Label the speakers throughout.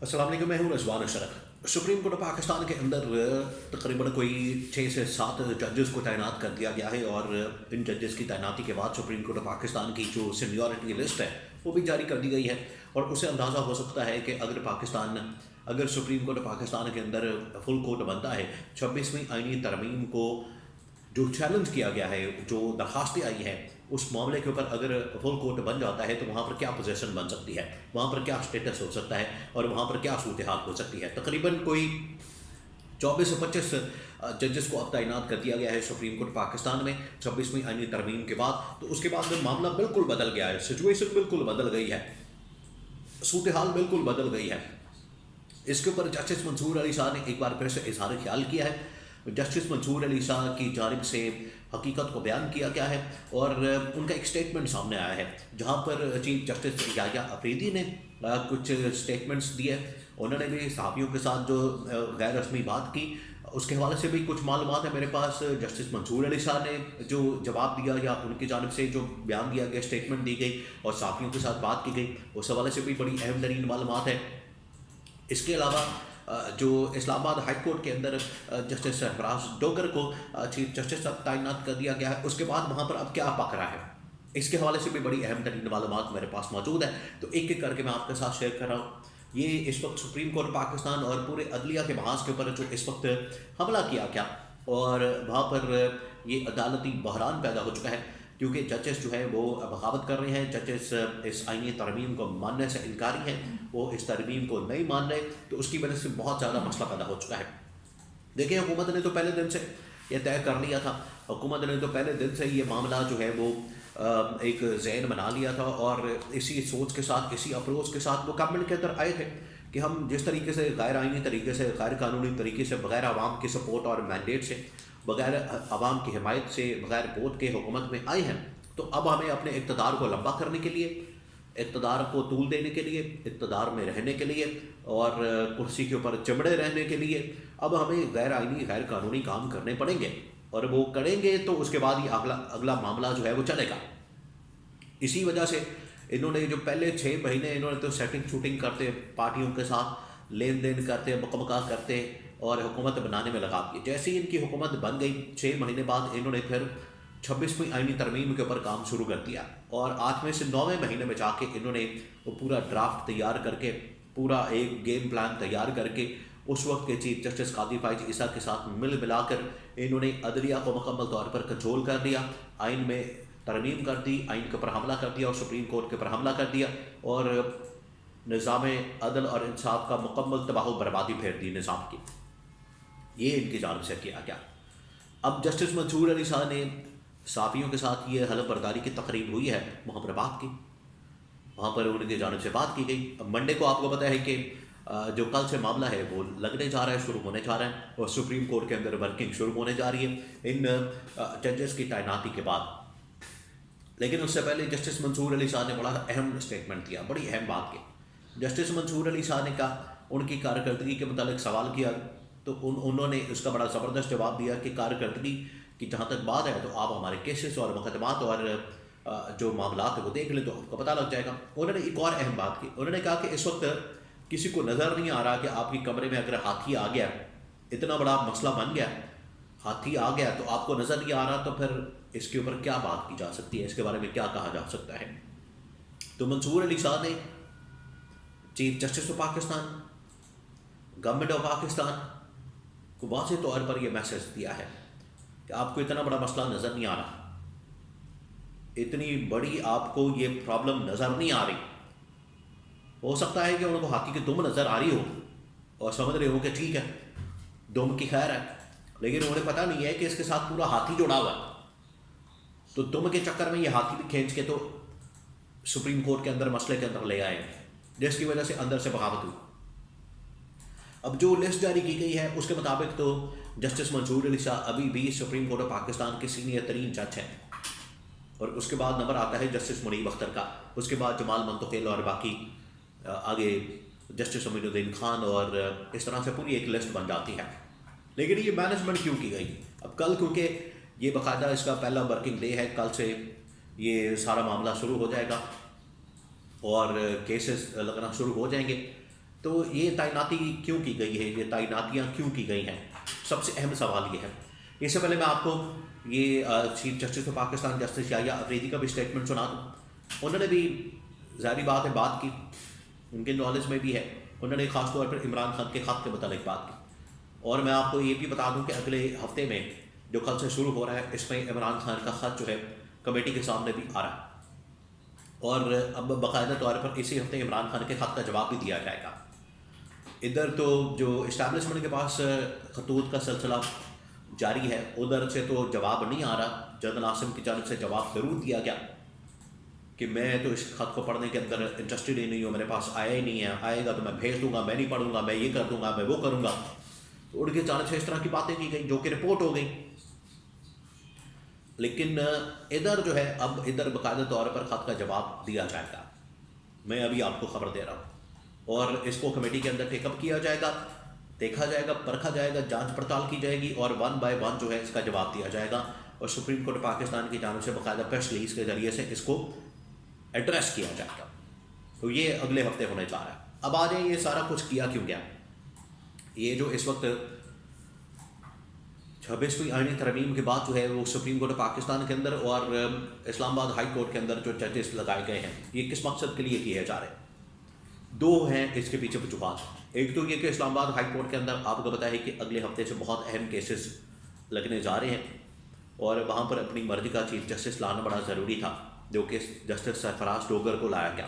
Speaker 1: अस्सलाम वालेकुम, मैं हूँ Rizwan Ashraf. Supreme court of Pakistan के अंदर तकरीबन कोई 6 से 7 जजेस को तैनात कर दिया गया है और इन जजेस की तैनाती के बाद सुप्रीम कोर्ट ऑफ पाकिस्तान की जो सीनियरिटी लिस्ट है वो भी जारी कर दी गई है। और उससे अंदाज़ा हो सकता है कि अगर सुप्रीम कोर्ट ऑफ पाकिस्तान के अंदर फुल कोर्ट बनता है, 26वीं आईनी तरमीम को जो चैलेंज किया गया है, जो दरखास्तें आई हैं, उस मामले के ऊपर अगर फुल कोर्ट बन जाता है तो वहाँ पर क्या पोजीशन बन सकती है, वहाँ पर क्या स्टेटस हो सकता है और वहाँ पर क्या सूरत हाल हो सकती है। तकरीबन कोई 24 से 25 जजेस को अब तैनात कर दिया गया है सुप्रीम कोर्ट पाकिस्तान में 26वीं आईनी तरमीम के बाद। तो उसके बाद मामला बिल्कुल बदल गया है, सिचुएशन बिल्कुल बदल गई है, सूरत हाल बिल्कुल बदल गई है। इसके ऊपर जस्टिस मंसूर अली शाह ने एक बार फिर से इजहार ख्याल किया है। जस्टिस मंसूर अली शाह की जानिब से हकीकत को बयान किया गया है और उनका एक स्टेटमेंट सामने आया है, जहाँ पर चीफ जस्टिस याह्या अफरीदी ने कुछ स्टेटमेंट्स दिए। उन्होंने भी सहाफ़ियों के साथ जो गैर रस्मी बात की, उसके हवाले से भी कुछ मालूमात है मेरे पास। जस्टिस मंसूर अली शाह ने जो जवाब दिया या उनकी जानिब से जो बयान दिया गया, स्टेटमेंट दी गई और सहाफ़ियों के साथ बात की गई, उस हवाले से भी बड़ी अहम तरीन मालूमात है। इसके अलावा जो इस्लामाबाद हाई कोर्ट के अंदर जस्टिस सरफराज डोगर को चीफ जस्टिस तैनात कर दिया गया है, उसके बाद वहाँ पर अब क्या पक रहा है, इसके हवाले से भी बड़ी अहम तरीन मालूमात मेरे पास मौजूद है। तो एक एक करके मैं आपके साथ शेयर कर रहा हूँ। ये इस वक्त सुप्रीम कोर्ट पाकिस्तान और पूरे अदलिया के महाज के ऊपर जो इस वक्त हमला किया गया और वहाँ पर ये अदालती बहरान पैदा हो चुका है, क्योंकि जजेस जो है वो बगावत कर रहे हैं। जजेस इस आईनी तरमीम को मानने से इनकारी हैं, वो इस तरमीम को नहीं मान रहे, तो उसकी वजह से बहुत ज़्यादा मसला पैदा हो चुका है। देखिए, हुकूमत ने तो पहले दिन से ये तय कर लिया था, हुकूमत ने तो पहले दिन से ये मामला जो है वो एक जहन बना लिया था और इसी सोच के साथ, इसी अप्रोच के साथ वो गवर्नमेंट के अंदर आए थे कि हम जिस तरीके से गैर आइनी तरीके से, गैर कानूनी तरीके से, बग़ैर आवाम की सपोर्ट और मैंडेट से, बग़ैर आवाम की हिमायत से, बग़ैर वोट के हुकूमत में आए हैं, तो अब हमें अपने इक़्तिदार को लंबा करने के लिए, इक़्तिदार को तूल देने के लिए, इक़्तिदार में रहने के लिए और कुर्सी के ऊपर चिमड़े रहने के लिए अब हमें गैर आइनी, गैर कानूनी काम करने पड़ेंगे और वो करेंगे तो उसके बाद ही अगला मामला जो है वो चलेगा। इसी वजह से इन्होंने जो पहले 6 महीने इन्होंने तो सेटिंग शूटिंग करते, पार्टियों के साथ लेन देन करते, मकमका करते और हुकूमत बनाने में लगा दिए। जैसे ही इनकी हुकूमत बन गई, 6 महीने बाद इन्होंने फिर 26वीं आईनी तरमीम के ऊपर काम शुरू कर दिया और 8वें से 9वें महीने में जाके इन्होंने वो पूरा ड्राफ्ट तैयार करके, पूरा एक गेम प्लान तैयार करके उस वक्त के चीफ जस्टिस कादी फाइज ईसा के साथ मिलाकर इन्होंने अदलिया को मुकम्मल तौर पर कंट्रोल कर दिया, आइन में तरमीम कर दी, आइन के ऊपर हमला कर दिया और सुप्रीम कोर्ट के ऊपर हमला कर दिया और निज़ाम अदल और इंसाफ का मुकम्मल तबाह बर्बादी फेर दी निज़ाम की। ये इनकी जानिब से किया गया। अब जस्टिस मंसूर अली शाह ने साफ़ियों के साथ ये हलफ बर्दारी की तकरीब हुई है, वहाँ पर बात की, वहाँ पर उनकी जानिब से बात की गई। अब मंडे को आपको पता है कि जो कल से मामला है वो लगने जा रहा है, शुरू होने जा रहा है और सुप्रीम कोर्ट के अंदर वर्किंग शुरू होने जा रही है इन जजेस की तैनाती के बाद। लेकिन उससे पहले जस्टिस मंसूर अली शाह ने बड़ा अहम स्टेटमेंट दिया, बड़ी अहम बात की। जस्टिस मंसूर अली शाह ने कहा, उनकी कारकर्दगी के मुतालिक सवाल किया तो उन्होंने उसका बड़ा ज़बरदस्त जवाब दिया कि कारकर्दगी की जहाँ तक बात है तो आप हमारे केसेस और मुकदमात और जो मामलात है वो देख लें तो आपको पता लग जाएगा। उन्होंने एक और अहम बात की, उन्होंने कहा कि इस वक्त किसी को नज़र नहीं आ रहा कि आपकी कमरे में अगर हाथी आ गया, इतना बड़ा मसला बन गया, हाथी आ गया तो आपको नज़र नहीं आ रहा, तो फिर इसके ऊपर क्या बात की जा सकती है, इसके बारे में क्या कहा जा सकता है। तो मंसूर अली शाह ने chief justice of Pakistan, government of Pakistan को वाज़ेह तौर पर यह मैसेज दिया है कि आपको इतना बड़ा मसला नज़र नहीं आ रहा, इतनी बड़ी आपको ये प्रॉब्लम नज़र नहीं आ रही। हो सकता है कि उनको हाथी की दुम नज़र आ रही हो और समझ रहे हो कि ठीक है दुम की खैर है, लेकिन उन्हें पता नहीं है कि इसके साथ पूरा हाथी जुड़ा हुआ है। तो दुम के चक्कर में ये हाथी भी खींच के तो सुप्रीम कोर्ट के अंदर मसले के अंदर ले आए, जिसकी वजह से अंदर से बगावत हुई। अब जो लिस्ट जारी की गई है उसके मुताबिक तो जस्टिस मंसूर अली शाह अभी भी सुप्रीम कोर्ट ऑफ पाकिस्तान के सीनियर तरीन जज हैं और उसके बाद नंबर आता है जस्टिस मुनीब अख्तर का, उसके बाद जमाल मुंतकिल और बाकी आगे जस्टिस अमीनुद्दीन खान और इस तरह से पूरी एक लिस्ट बन जाती है। लेकिन ये मैनेजमेंट क्यों की गई? अब कल क्योंकि ये बाकायदा इसका पहला वर्किंग डे है, कल से ये सारा मामला शुरू हो जाएगा और केसेस लगना शुरू हो जाएंगे। تو یہ تعیناتی کیوں کی گئی ہے، یہ تعیناتیاں کیوں کی گئی ہیں؟ سب سے اہم سوال یہ ہے۔ اس سے پہلے میں آپ کو یہ chief justice of Pakistan justice Yahya Afridi کا بھی اسٹیٹمنٹ سنا دوں۔ انہوں نے بھی ظاہری بات ہے بات کی، ان کے نالج میں بھی ہے، انہوں نے خاص طور پر عمران خان کے خط کے متعلق بات کی۔ اور میں آپ کو یہ بھی بتا دوں کہ اگلے ہفتے میں جو کل سے شروع ہو رہا ہے، اس میں عمران خان کا خط جو ہے کمیٹی کے سامنے بھی آ رہا ہے، اور اب باقاعدہ طور پر اسی ہفتے عمران خان کے خط کا جواب بھی دیا جائے گا۔ ادھر تو جو اسٹیبلشمنٹ کے پاس خطوط کا سلسلہ جاری ہے، ادھر سے تو جواب نہیں آ رہا۔ جنرل عاصم کی جانب سے جواب ضرور دیا گیا کہ میں تو اس خط کو پڑھنے کے اندر انٹرسٹڈ ہی نہیں ہوں، میرے پاس آیا ہی نہیں ہے، آئے گا تو میں بھیج دوں گا، میں نہیں پڑھوں گا، میں یہ کر دوں گا، میں وہ کروں گا۔ تو ان کی جانب سے اس طرح کی باتیں کی گئی جو کہ رپورٹ ہو گئی۔ لیکن ادھر جو ہے اب ادھر باقاعدہ طور پر خط کا جواب دیا جائے گا، میں ابھی آپ کو خبر دے رہا ہوں، اور اس کو کمیٹی کے اندر ٹیک اپ کیا جائے گا، دیکھا جائے گا، پرکھا جائے گا، جانچ پڑتال کی جائے گی، اور 1 بائی 1 جو ہے اس کا جواب دیا جائے گا، اور سپریم کورٹ پاکستان کی جانب سے باقاعدہ پریس ریلیز کے ذریعے سے اس کو ایڈریس کیا جائے گا۔ تو یہ اگلے ہفتے ہونے جا رہا ہے۔ اب آ جائیں یہ سارا کچھ کیا کیوں گیا؟ یہ جو اس وقت 26ویں آئینی ترمیم کے بعد جو ہے وہ سپریم کورٹ پاکستان کے اندر اور اسلام آباد ہائی کورٹ کے اندر جو ججز لگائے گئے ہیں، یہ کس مقصد کے لیے کیے جا رہے ہیں؟ دو ہیں اس کے پیچھے وجوہات۔ ایک تو یہ کہ اسلام آباد ہائی کورٹ کے اندر آپ کو پتہ ہے کہ اگلے ہفتے سے بہت اہم کیسز لگنے جا رہے ہیں، اور وہاں پر اپنی مرضی کا چیف جسٹس لانا بڑا ضروری تھا، جو کہ جسٹس سرفراز ڈوگر کو لایا گیا۔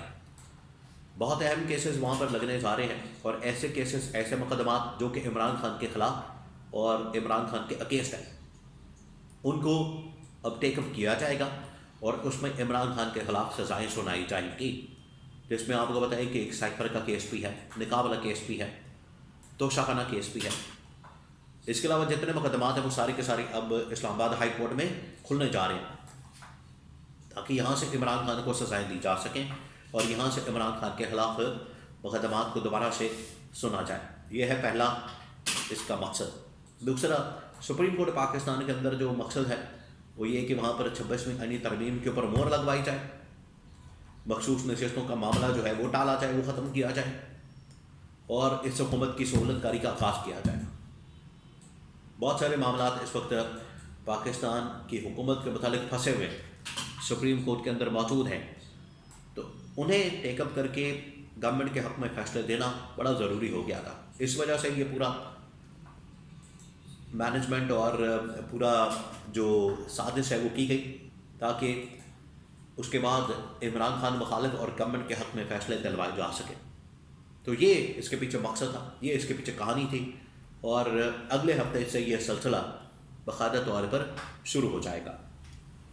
Speaker 1: بہت اہم کیسز وہاں پر لگنے جا رہے ہیں، اور ایسے کیسز، ایسے مقدمات جو کہ عمران خان کے خلاف اور عمران خان کے اگینسٹ ہیں، ان کو اب ٹیک اپ کیا جائے گا، اور اس میں عمران خان کے خلاف سزائیں سنائی جائیں گی، جس میں آپ کو بتائیں کہ ایک سائپر کا کیس بھی ہے، نکاح والا کیس بھی ہے، توشاخانہ کیس بھی ہے۔ اس کے علاوہ جتنے مقدمات ہیں وہ سارے کے سارے اب اسلام آباد ہائی کورٹ میں کھلنے جا رہے ہیں، تاکہ یہاں سے عمران خان کو سزائیں دی جا سکیں، اور یہاں سے عمران خان کے خلاف مقدمات کو دوبارہ سے سنا جائے۔ یہ ہے پہلا اس کا مقصد۔ دوسرا، سپریم کورٹ پاکستان کے اندر جو مقصد ہے وہ یہ کہ وہاں پر 26ویں آئینی ترمیم کے اوپر مہر لگوائی جائے، مخصوص نشستوں کا معاملہ جو ہے وہ ٹالا جائے، وہ ختم کیا جائے، اور اس حکومت کی سہولت کاری کا آغاز کیا جائے۔ بہت سارے معاملات اس وقت پاکستان کی حکومت کے متعلق پھنسے ہوئے سپریم کورٹ کے اندر موجود ہیں، تو انہیں ٹیک اپ کر کے گورنمنٹ کے حق میں فیصلے دینا بڑا ضروری ہو گیا تھا۔ اس وجہ سے یہ پورا مینجمنٹ اور پورا جو سازش ہے وہ کی گئی، تاکہ اس کے بعد عمران خان مخالف اور گورنمنٹ کے حق میں فیصلے دلوائے جا سکے۔ تو یہ اس کے پیچھے مقصد تھا، یہ اس کے پیچھے کہانی تھی، اور اگلے ہفتے سے یہ سلسلہ باقاعدہ طور پر شروع ہو جائے گا۔